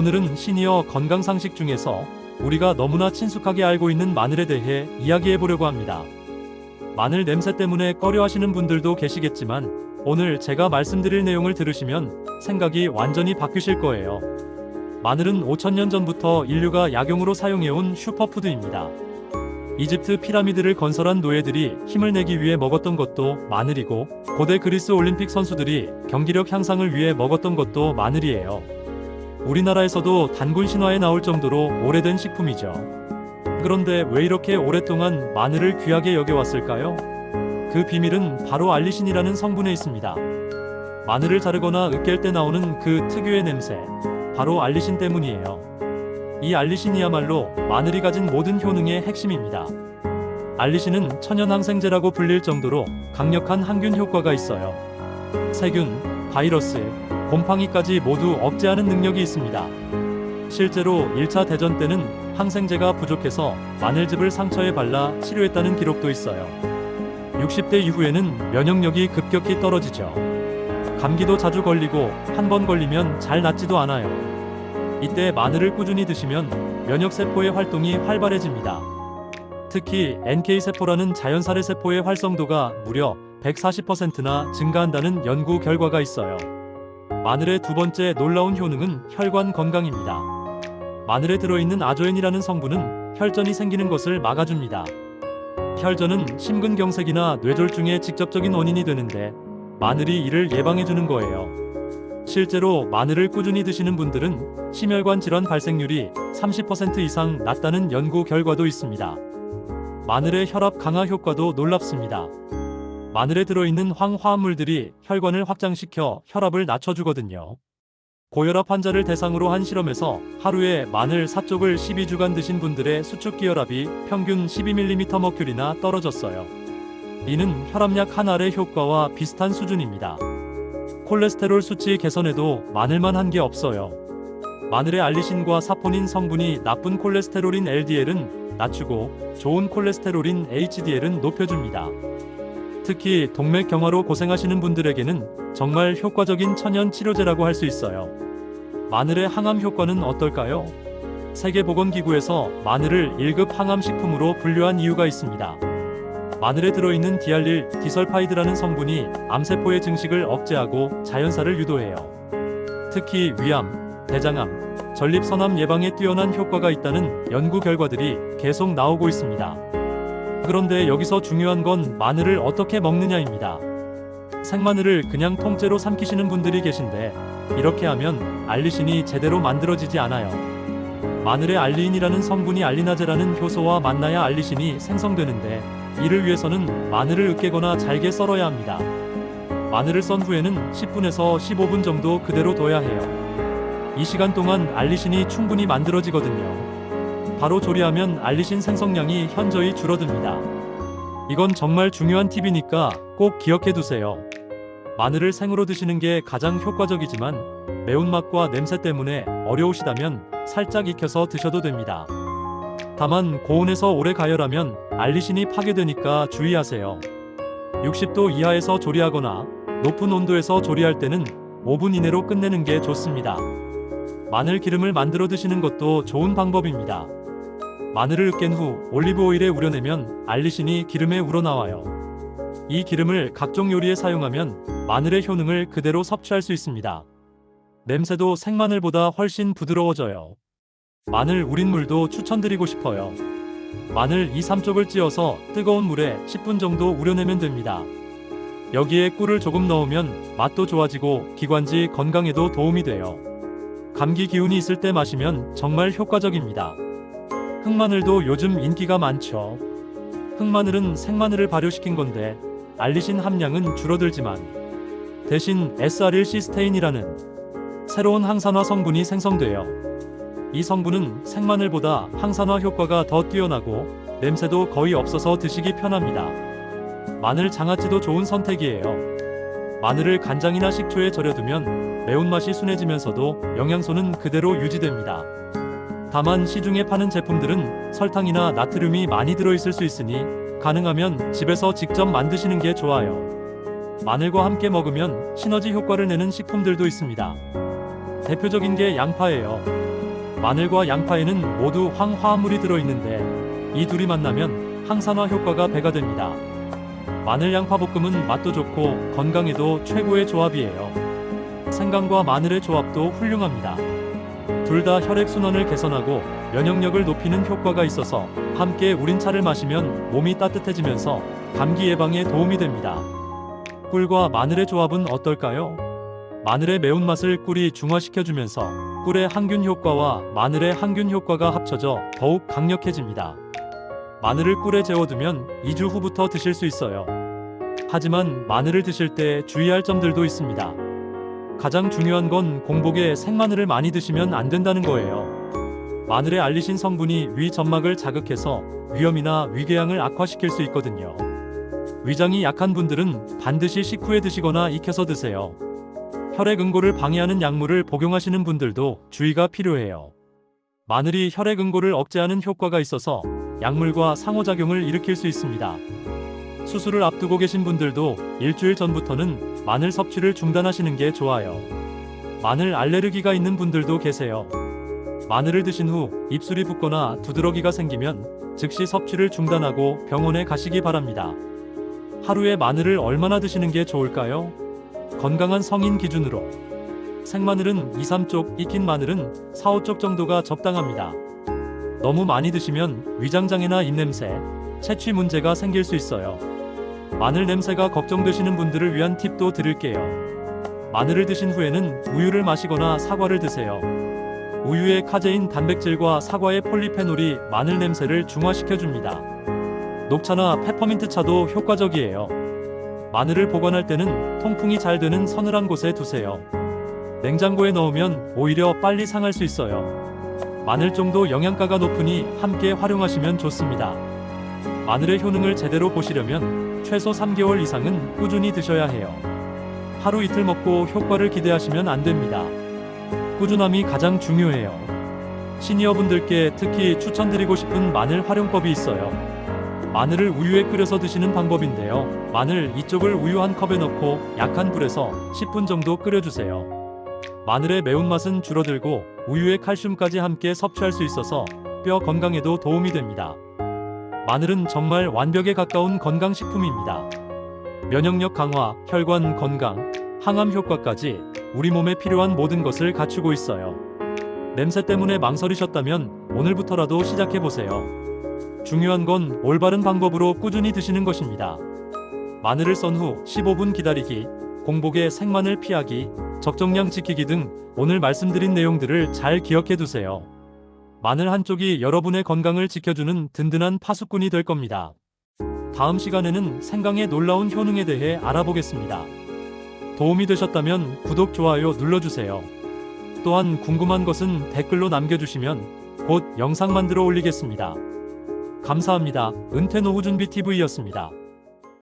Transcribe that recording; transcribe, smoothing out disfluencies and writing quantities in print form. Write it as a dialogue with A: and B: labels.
A: 오늘은 시니어 건강상식 중에서 우리가 너무나 친숙하게 알고 있는 마늘에 대해 이야기해 보려고 합니다. 마늘 냄새 때문에 꺼려하시는 분들도 계시겠지만 오늘 제가 말씀드릴 내용을 들으시면 생각이 완전히 바뀌실 거예요. 마늘은 5000년 전부터 인류가 약용으로 사용해온 슈퍼푸드입니다. 이집트 피라미드를 건설한 노예들이 힘을 내기 위해 먹었던 것도 마늘이고, 고대 그리스 올림픽 선수들이 경기력 향상을 위해 먹었던 것도 마늘이에요. 우리나라에서도 단군 신화에 나올 정도로 오래된 식품이죠. 그런데 왜 이렇게 오랫동안 마늘을 귀하게 여겨왔을까요? 그 비밀은 바로 알리신이라는 성분에 있습니다. 마늘을 자르거나 으깰 때 나오는 그 특유의 냄새, 바로 알리신 때문이에요. 이 알리신이야말로 마늘이 가진 모든 효능의 핵심입니다. 알리신은 천연항생제라고 불릴 정도로 강력한 항균 효과가 있어요. 세균, 바이러스, 곰팡이까지 모두 억제하는 능력이 있습니다. 실제로 1차 대전 때는 항생제가 부족해서 마늘즙을 상처에 발라 치료했다는 기록도 있어요. 60대 이후에는 면역력이 급격히 떨어지죠. 감기도 자주 걸리고 한 번 걸리면 잘 낫지도 않아요. 이때 마늘을 꾸준히 드시면 면역세포의 활동이 활발해집니다. 특히 NK세포라는 자연살해 세포의 활성도가 무려 140%나 증가한다는 연구 결과가 있어요. 마늘의 두 번째 놀라운 효능은 혈관 건강입니다. 마늘에 들어있는 아조엔이라는 성분은 혈전이 생기는 것을 막아줍니다. 혈전은 심근경색이나 뇌졸중의 직접적인 원인이 되는데 마늘이 이를 예방해주는 거예요. 실제로 마늘을 꾸준히 드시는 분들은 심혈관 질환 발생률이 30% 이상 낮다는 연구 결과도 있습니다. 마늘의 혈압 강화 효과도 놀랍습니다. 마늘에 들어있는 황화합물들이 혈관을 확장시켜 혈압을 낮춰주거든요. 고혈압 환자를 대상으로 한 실험에서 하루에 마늘 4쪽을 12주간 드신 분들의 수축기혈압이 평균 12mmHg나 떨어졌어요. 이는 혈압약 하나의 효과와 비슷한 수준입니다. 콜레스테롤 수치 개선에도 마늘만 한 게 없어요. 마늘의 알리신과 사포닌 성분이 나쁜 콜레스테롤인 LDL은 낮추고 좋은 콜레스테롤인 HDL은 높여줍니다. 특히 동맥경화로 고생하시는 분들에게는 정말 효과적인 천연 치료제라고 할 수 있어요. 마늘의 항암 효과는 어떨까요? 세계보건기구에서 마늘을 1급 항암식품으로 분류한 이유가 있습니다. 마늘에 들어있는 디알릴 디설파이드라는 성분이 암세포의 증식을 억제하고 자연살을 유도해요. 특히 위암, 대장암, 전립선암 예방에 뛰어난 효과가 있다는 연구 결과들이 계속 나오고 있습니다. 그런데 여기서 중요한 건 마늘을 어떻게 먹느냐입니다. 생마늘을 그냥 통째로 삼키시는 분들이 계신데 이렇게 하면 알리신이 제대로 만들어지지 않아요. 마늘의 알리인이라는 성분이 알리나제라는 효소와 만나야 알리신이 생성되는데 이를 위해서는 마늘을 으깨거나 잘게 썰어야 합니다. 마늘을 썬 후에는 10분에서 15분 정도 그대로 둬야 해요. 이 시간 동안 알리신이 충분히 만들어지거든요. 바로 조리하면 알리신 생성량이 현저히 줄어듭니다. 이건 정말 중요한 팁이니까 꼭 기억해 두세요. 마늘을 생으로 드시는 게 가장 효과적이지만 매운맛과 냄새 때문에 어려우시다면 살짝 익혀서 드셔도 됩니다. 다만 고온에서 오래 가열하면 알리신이 파괴되니까 주의하세요. 60도 이하에서 조리하거나 높은 온도에서 조리할 때는 5분 이내로 끝내는 게 좋습니다. 마늘 기름을 만들어 드시는 것도 좋은 방법입니다. 마늘을 으깬 후 올리브 오일에 우려내면 알리신이 기름에 우러나와요. 이 기름을 각종 요리에 사용하면 마늘의 효능을 그대로 섭취할 수 있습니다. 냄새도 생마늘보다 훨씬 부드러워져요. 마늘 우린 물도 추천드리고 싶어요. 마늘 2-3쪽을 찧어서 뜨거운 물에 10분 정도 우려내면 됩니다. 여기에 꿀을 조금 넣으면 맛도 좋아지고 기관지 건강에도 도움이 돼요. 감기 기운이 있을 때 마시면 정말 효과적입니다. 흑마늘도 요즘 인기가 많죠. 흑마늘은 생마늘을 발효시킨 건데 알리신 함량은 줄어들지만 대신 SR1시스테인이라는 새로운 항산화 성분이 생성돼요. 이 성분은 생마늘보다 항산화 효과가 더 뛰어나고 냄새도 거의 없어서 드시기 편합니다. 마늘 장아찌도 좋은 선택이에요. 마늘을 간장이나 식초에 절여두면 매운맛이 순해지면서도 영양소는 그대로 유지됩니다. 다만 시중에 파는 제품들은 설탕이나 나트륨이 많이 들어있을 수 있으니 가능하면 집에서 직접 만드시는 게 좋아요. 마늘과 함께 먹으면 시너지 효과를 내는 식품들도 있습니다. 대표적인 게 양파예요. 마늘과 양파에는 모두 황화합물이 들어있는데 이 둘이 만나면 항산화 효과가 배가 됩니다. 마늘 양파 볶음은 맛도 좋고 건강에도 최고의 조합이에요. 생강과 마늘의 조합도 훌륭합니다. 둘 다 혈액순환을 개선하고 면역력을 높이는 효과가 있어서 함께 우린 차를 마시면 몸이 따뜻해지면서 감기 예방에 도움이 됩니다. 꿀과 마늘의 조합은 어떨까요? 마늘의 매운맛을 꿀이 중화시켜주면서 꿀의 항균 효과와 마늘의 항균 효과가 합쳐져 더욱 강력해집니다. 마늘을 꿀에 재워두면 2주 후부터 드실 수 있어요. 하지만 마늘을 드실 때 주의할 점들도 있습니다. 가장 중요한 건 공복에 생마늘을 많이 드시면 안 된다는 거예요. 마늘의 알리신 성분이 위 점막을 자극해서 위염이나 위궤양을 악화시킬 수 있거든요. 위장이 약한 분들은 반드시 식후에 드시거나 익혀서 드세요. 혈액 응고를 방해하는 약물을 복용하시는 분들도 주의가 필요해요. 마늘이 혈액 응고를 억제하는 효과가 있어서 약물과 상호작용을 일으킬 수 있습니다. 수술을 앞두고 계신 분들도 일주일 전부터는 마늘 섭취를 중단하시는 게 좋아요. 마늘 알레르기가 있는 분들도 계세요. 마늘을 드신 후 입술이 붓거나 두드러기가 생기면 즉시 섭취를 중단하고 병원에 가시기 바랍니다. 하루에 마늘을 얼마나 드시는 게 좋을까요? 건강한 성인 기준으로 생마늘은 2-3쪽, 익힌 마늘은 4-5쪽 정도가 적당합니다. 너무 많이 드시면 위장장애나 입냄새, 채취 문제가 생길 수 있어요. 마늘 냄새가 걱정되시는 분들을 위한 팁도 드릴게요. 마늘을 드신 후에는 우유를 마시거나 사과를 드세요. 우유의 카제인 단백질과 사과의 폴리페놀이 마늘 냄새를 중화시켜줍니다. 녹차나 페퍼민트 차도 효과적이에요. 마늘을 보관할 때는 통풍이 잘 되는 서늘한 곳에 두세요. 냉장고에 넣으면 오히려 빨리 상할 수 있어요. 마늘종도 영양가가 높으니 함께 활용하시면 좋습니다. 마늘의 효능을 제대로 보시려면 최소 3개월 이상은 꾸준히 드셔야 해요. 하루 이틀 먹고 효과를 기대하시면 안 됩니다. 꾸준함이 가장 중요해요. 시니어분들께 특히 추천드리고 싶은 마늘 활용법이 있어요. 마늘을 우유에 끓여서 드시는 방법인데요. 마늘 2쪽을 우유 한 컵에 넣고 약한 불에서 10분 정도 끓여주세요. 마늘의 매운맛은 줄어들고 우유의 칼슘까지 함께 섭취할 수 있어서 뼈 건강에도 도움이 됩니다. 마늘은 정말 완벽에 가까운 건강식품입니다. 면역력 강화, 혈관 건강, 항암 효과까지 우리 몸에 필요한 모든 것을 갖추고 있어요. 냄새 때문에 망설이셨다면 오늘부터라도 시작해보세요. 중요한 건 올바른 방법으로 꾸준히 드시는 것입니다. 마늘을 썬 후 15분 기다리기, 공복에 생마늘 피하기, 적정량 지키기 등 오늘 말씀드린 내용들을 잘 기억해 두세요. 마늘 한쪽이 여러분의 건강을 지켜주는 든든한 파수꾼이 될 겁니다. 다음 시간에는 생강의 놀라운 효능에 대해 알아보겠습니다. 도움이 되셨다면 구독, 좋아요 눌러주세요. 또한 궁금한 것은 댓글로 남겨주시면 곧 영상 만들어 올리겠습니다. 감사합니다. 은퇴노후준비TV였습니다.